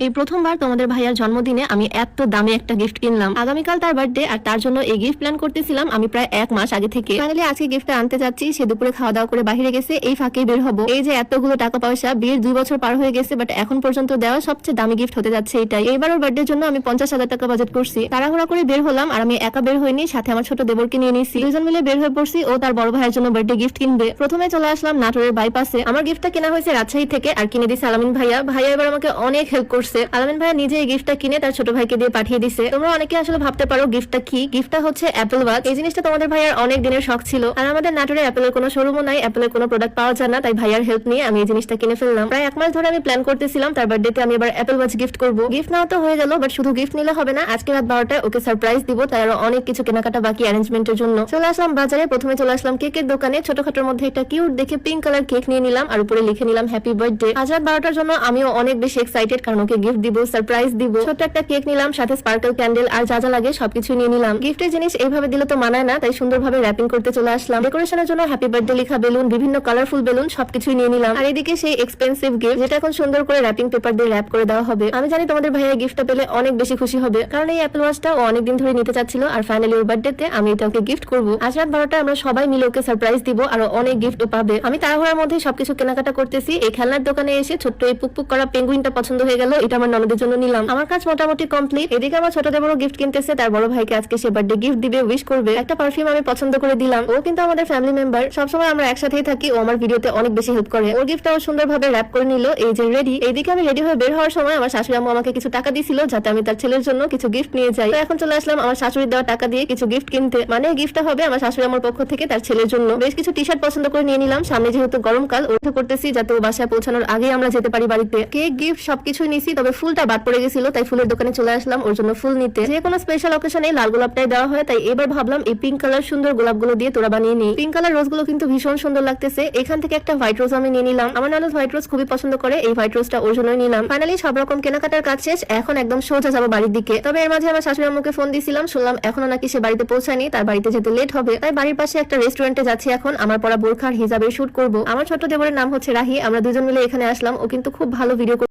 এই প্রথমবার তোমাদের ভাইয়ার জন্মদিনে আমি এত দামি একটা গিফট কিনলাম। আগামীকাল তার বার্থডে, আর তার জন্য এই গিফট প্ল্যান করতেছিলাম আমি প্রায় 1 মাস আগে থেকে। ফাইনালি আজকে গিফটটা আনতে যাচ্ছি। সে দুপুরে খাওয়া দাওয়া করে বাইরে গেছে, এই ফাঁকেই বের হবো। এই যে এতগুলো টাকা পয়সা, বিয়ের 2 বছর পার হয়ে গেছে, বাট এখন পর্যন্ত দেওয়া সবচেয়ে দামি গিফট হতে যাচ্ছে এটাই। এইবার ওর বার্থডের জন্য আমি 50,000 টাকা বাজেট করছি। তাড়াহুড়া করে বের হলাম, আর আমি একা বের হইনি, সাথে আমার ছোট দেবরকে নিয়ে নিয়েছি। দুজন মিলে বের হয়ে পড়ছি। ও তার বড় ভাইয়ের জন্য বার্থডে গিফট কিনবে। প্রথমে চলে আসলাম নাটোরের বাইপাসে। আমার গিফটটা কেনা হয়েছে রাজশাহী থেকে, আর কিনে দিছে আলামিন ভাইয়া। ভাইয়া এবার আমাকে অনেক হেল্প করছে। আলামিন ভাইয়া নিজে এই গিফটটা কিনে তার ছোট ভাইকে দিয়ে পাঠিয়ে দিছে। তোমরা অনেকে আসলে ভাবতে পারো গিফটটা কি। গিফটটা হচ্ছে অ্যাপল ওয়াচ। এই জিনিসটা তোমাদের ভাইয়ার অনেক দিনের শখ ছিল, আর আমাদের নাটোরে অ্যাপলের কোনো শোরুমও নাই, অ্যাপলের কোনো প্রোডাক্ট পাওয়া যায় না। তাই ভাইয়ার হেল্প নিয়ে আমি এই জিনিসটা কিনে ফেললাম। প্রায় 1 মাস ধরে আমি প্ল্যান করতেছিলাম তার বার্থডেতে আমি এবার অ্যাপল ওয়াচ গিফট করব। গিফট নেওয়া তো হয়ে গেল, বাট শুধু গিফট নিলে হবে না। আজকে রাত 12টায় ওকে সারপ্রাইজ দিব, তাই আরো অনেক কিছু কেনাকাটা বাকি অ্যারেঞ্জমেন্টের জন্য। চলে আসলাম বাজারে। প্রথমে চলে আসলাম কেকের দোকানে। ছোটখাটোর মধ্যে একটা কিউট দেখে পিঙ্ক কালার কেক নিয়ে নিলাম, আর উপরে লিখে নিলাম হ্যাপি বার্থডে। আজ রাত 12টার জন্য আমিও অনেক বেশি এক্সাইটেড, কারণ ওকে গিফট দিব, সারপ্রাইজ দিব। ছোট্ট একটা কেক নিলাম, সাথে স্পার্কল ক্যান্ডেল আর যা যা লাগে সবকিছু নিয়ে নিলাম। গিফটের জিনিস এইভাবে দিলে তো মানায় না, তাই সুন্দরভাবে র্যাপিং করতে চলে আসলাম। ডেকোরেশনের জন্য হ্যাপি বার্থডে লেখা বেলুন, বিভিন্ন কালারফুল বেলুন সবকিছু নিয়ে নিলাম। আর এদিকে সেই এক্সপেন্সিভ গিফট, যেটা এখন সুন্দর করে র্যাপিং পেপার দিয়ে র্যাপ করে দেওয়া হবে। আমি জানি তোমাদের ভাইয়া গিফটটা পেলে অনেক বেশি খুশি হবে, কারণ এই অ্যাপল ওয়াচটা ও অনেকদিন ধরে নিতে চাচ্ছিল, আর ফাইনালি ওর বার্থডেতে আমি এটা ওকে গিফট করবো। আজ রাত 12টায় আমরা সবাই মিলে ওকে সারপ্রাইজ দিব, আর অনেক গিফট পাবে। আমি তাড়াহুড়ার মধ্যে সবকিছু কেনাকাটা করতেছি। এই খেলনার দোকানে এসে ছোট্ট এই পুকপুক করা পেঙ্গুইনটা পছন্দ হয়ে গেল। এটা আমার ননদের জন্য নিলাম। আমার কাজ মোটামুটি কমপ্লিট। এদিকে আমার ছোট দেবরও গিফট কিনতেছে, তার বড় ভাইকে আজকে সে বার্থডে গিফট দিবে, উইশ করবে। একটা পারফিউম আমি পছন্দ করে দিলাম। ও কিন্তু আমাদের ফ্যামিলি মেম্বার, সবসময় আমরা একসাথেই থাকি। ও আমার ভিডিওতে অনেক বেশি হেল্প করে। ওর গিফটটাও সুন্দরভাবে র্যাপ করে নিল। এই যে রেডি। এইদিকে আমি রেডি হয়ে বের হওয়ার সময় আমার শাশুড়ি আম্মু আমাকে কিছু টাকা দিয়েছিল, যাতে আমি তার ছেলের জন্য কিছু গিফট নিয়ে যাই। তো এখন চলে আসলাম আমার শাশুড়ির দেওয়া টাকা দিয়ে কিছু গিফট কিনতে। মানে গিফটটা হবে আমার শাশুড়ি আম্মুর পক্ষ থেকে তার ছেলের জন্য। বেশ কিছু টি শার্ট পছন্দ করে নিয়ে নিলাম। সামনে যেহেতু গরমকাল, ওটা করতেছি যাতে ও বাসায় পৌঁছানোর আগে আমরা যেতে পারি বাড়িতে। কেক, গিফট সবকিছুই নিছি, তবে ফুলটা বাদ পড়ে গেছিল, তাই ফুলের দোকানে চলে আসলাম ওর জন্য ফুল নিতে। যে কোনো স্পেশাল অকেশনে লাল গোলাপটাই দেওয়া হয়, তাই এবার ভাবলাম এই পিঙ্ক কালার সুন্দর গোলাপগুলো দিয়ে তোরা বানিয়ে নিই। পিঙ্ক কালার রোজগুলো কিন্তু ভীষণ সুন্দর লাগতেছে। এখান থেকে একটা হোয়াইট রোজ আমি নিয়ে নিলাম। আমার ননদ হোয়াইট রোজ খুবই পছন্দ করে, এই হোয়াইট রোজটা ওর জন্যই নিলাম। ফাইনালি সব রকম কেনাকাটার কাজ শেষ। এখন একদম সোজা যাবো বাড়ির দিকে। তবে এর মাঝে আমার শাশুড়ি আম্মুকে ফোন দিয়েছিলাম, শুনলাম এখনো নাকি সে বাড়িতে পৌঁছায়নি, তার বাড়িতে যেতে লেট হবে। তাই বাড়ির পাশে একটা রেস্টুরেন্টে যাচ্ছি এখন। আমার পরা বোরখার হিজাবের শুট করব। আমার ছোট দেবরের নাম হচ্ছে রাহি। আমরা দুজন মিলে এখানে আসলাম। ও কিন্তু খুব ভালো ভিডিও